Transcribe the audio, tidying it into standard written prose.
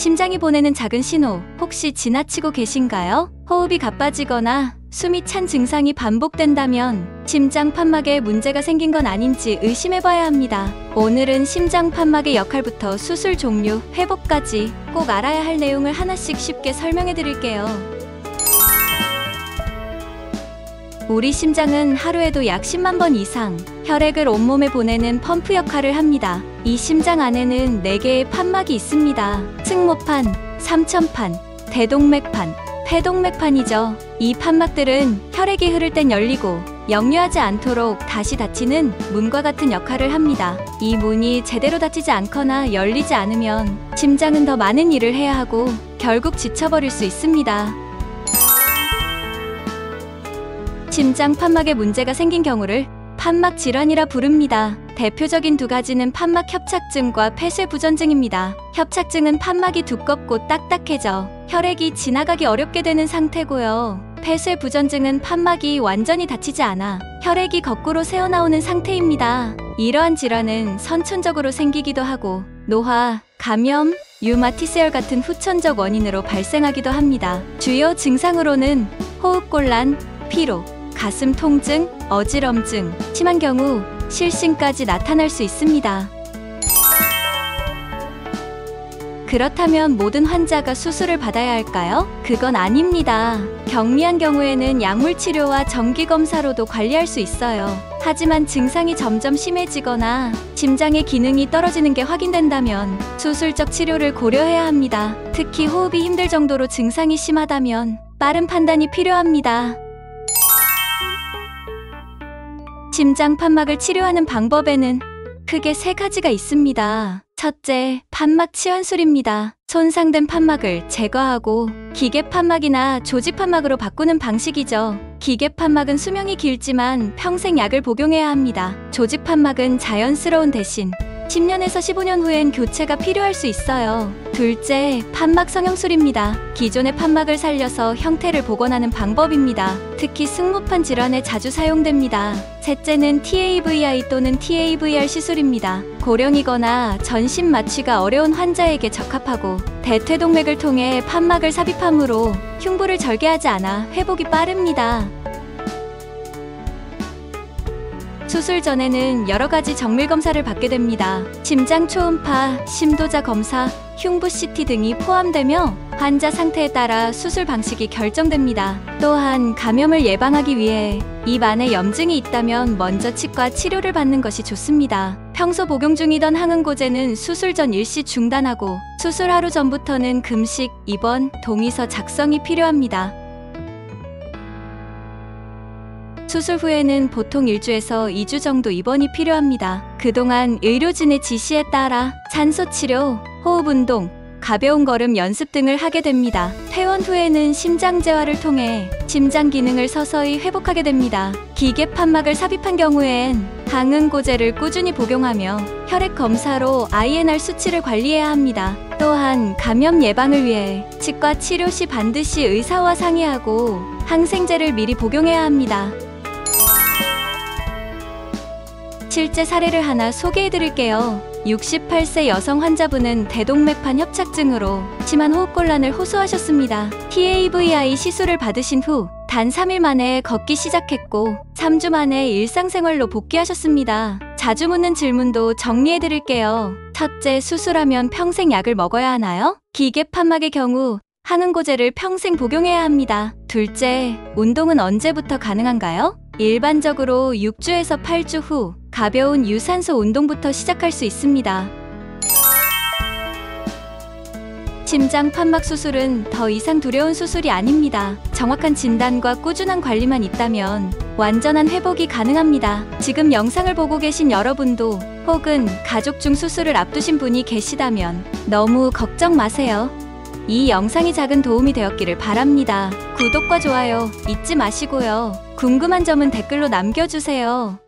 심장이 보내는 작은 신호 혹시 지나치고 계신가요? 호흡이 가빠지거나 숨이 찬 증상이 반복된다면 심장 판막에 문제가 생긴 건 아닌지 의심해봐야 합니다. 오늘은 심장 판막의 역할부터 수술 종류, 회복까지 꼭 알아야 할 내용을 하나씩 쉽게 설명해 드릴게요. 우리 심장은 하루에도 약 10만 번 이상 혈액을 온몸에 보내는 펌프 역할을 합니다. 이 심장 안에는 4개의 판막이 있습니다. 승모판, 삼천판, 대동맥판, 폐동맥판이죠. 이 판막들은 혈액이 흐를 땐 열리고 역류하지 않도록 다시 닫히는 문과 같은 역할을 합니다. 이 문이 제대로 닫히지 않거나 열리지 않으면 심장은 더 많은 일을 해야 하고 결국 지쳐버릴 수 있습니다. 심장 판막에 문제가 생긴 경우를 판막 질환이라 부릅니다. 대표적인 2가지는 판막 협착증과 폐쇄부전증입니다. 협착증은 판막이 두껍고 딱딱해져 혈액이 지나가기 어렵게 되는 상태고요. 폐쇄부전증은 판막이 완전히 닫히지 않아 혈액이 거꾸로 새어나오는 상태입니다. 이러한 질환은 선천적으로 생기기도 하고 노화, 감염, 류마티스열 같은 후천적 원인으로 발생하기도 합니다. 주요 증상으로는 호흡곤란, 피로, 가슴 통증, 어지럼증, 심한 경우 실신까지 나타날 수 있습니다. 그렇다면 모든 환자가 수술을 받아야 할까요? 그건 아닙니다. 경미한 경우에는 약물 치료와 정기 검사로도 관리할 수 있어요. 하지만 증상이 점점 심해지거나 심장의 기능이 떨어지는 게 확인된다면 수술적 치료를 고려해야 합니다. 특히 호흡이 힘들 정도로 증상이 심하다면 빠른 판단이 필요합니다. 심장 판막을 치료하는 방법에는 크게 3가지가 있습니다. 첫째, 판막 치환술입니다. 손상된 판막을 제거하고 기계 판막이나 조직 판막으로 바꾸는 방식이죠. 기계 판막은 수명이 길지만 평생 약을 복용해야 합니다. 조직 판막은 자연스러운 대신 10년에서 15년 후엔 교체가 필요할 수 있어요. 둘째, 판막 성형술입니다. 기존의 판막을 살려서 형태를 복원하는 방법입니다. 특히 승모판 질환에 자주 사용됩니다. 셋째는 TAVI 또는 TAVR 시술입니다. 고령이거나 전신 마취가 어려운 환자에게 적합하고 대퇴동맥을 통해 판막을 삽입함으로 흉부를 절개하지 않아 회복이 빠릅니다. 수술 전에는 여러 가지 정밀 검사를 받게 됩니다. 심장 초음파, 심도자 검사, 흉부 CT 등이 포함되며 환자 상태에 따라 수술 방식이 결정됩니다. 또한 감염을 예방하기 위해 입 안에 염증이 있다면 먼저 치과 치료를 받는 것이 좋습니다. 평소 복용 중이던 항응고제는 수술 전 일시 중단하고 수술 하루 전부터는 금식, 입원, 동의서 작성이 필요합니다. 수술 후에는 보통 1주에서 2주 정도 입원이 필요합니다. 그동안 의료진의 지시에 따라 산소치료, 호흡운동, 가벼운 걸음 연습 등을 하게 됩니다. 퇴원 후에는 심장재활을 통해 심장 기능을 서서히 회복하게 됩니다. 기계 판막을 삽입한 경우엔 항응고제를 꾸준히 복용하며 혈액 검사로 INR 수치를 관리해야 합니다. 또한 감염 예방을 위해 치과 치료 시 반드시 의사와 상의하고 항생제를 미리 복용해야 합니다. 실제 사례를 하나 소개해드릴게요. 68세 여성 환자분은 대동맥판 협착증으로 심한 호흡곤란을 호소하셨습니다. TAVI 시술을 받으신 후 단 3일 만에 걷기 시작했고 3주 만에 일상생활로 복귀하셨습니다. 자주 묻는 질문도 정리해드릴게요. 첫째, 수술하면 평생 약을 먹어야 하나요? 기계 판막의 경우 항응고제를 평생 복용해야 합니다. 둘째, 운동은 언제부터 가능한가요? 일반적으로 6주에서 8주 후 가벼운 유산소 운동부터 시작할 수 있습니다. 심장 판막 수술은 더 이상 두려운 수술이 아닙니다. 정확한 진단과 꾸준한 관리만 있다면 완전한 회복이 가능합니다. 지금 영상을 보고 계신 여러분도 혹은 가족 중 수술을 앞두신 분이 계시다면 너무 걱정 마세요. 이 영상이 작은 도움이 되었기를 바랍니다. 구독과 좋아요 잊지 마시고요. 궁금한 점은 댓글로 남겨주세요.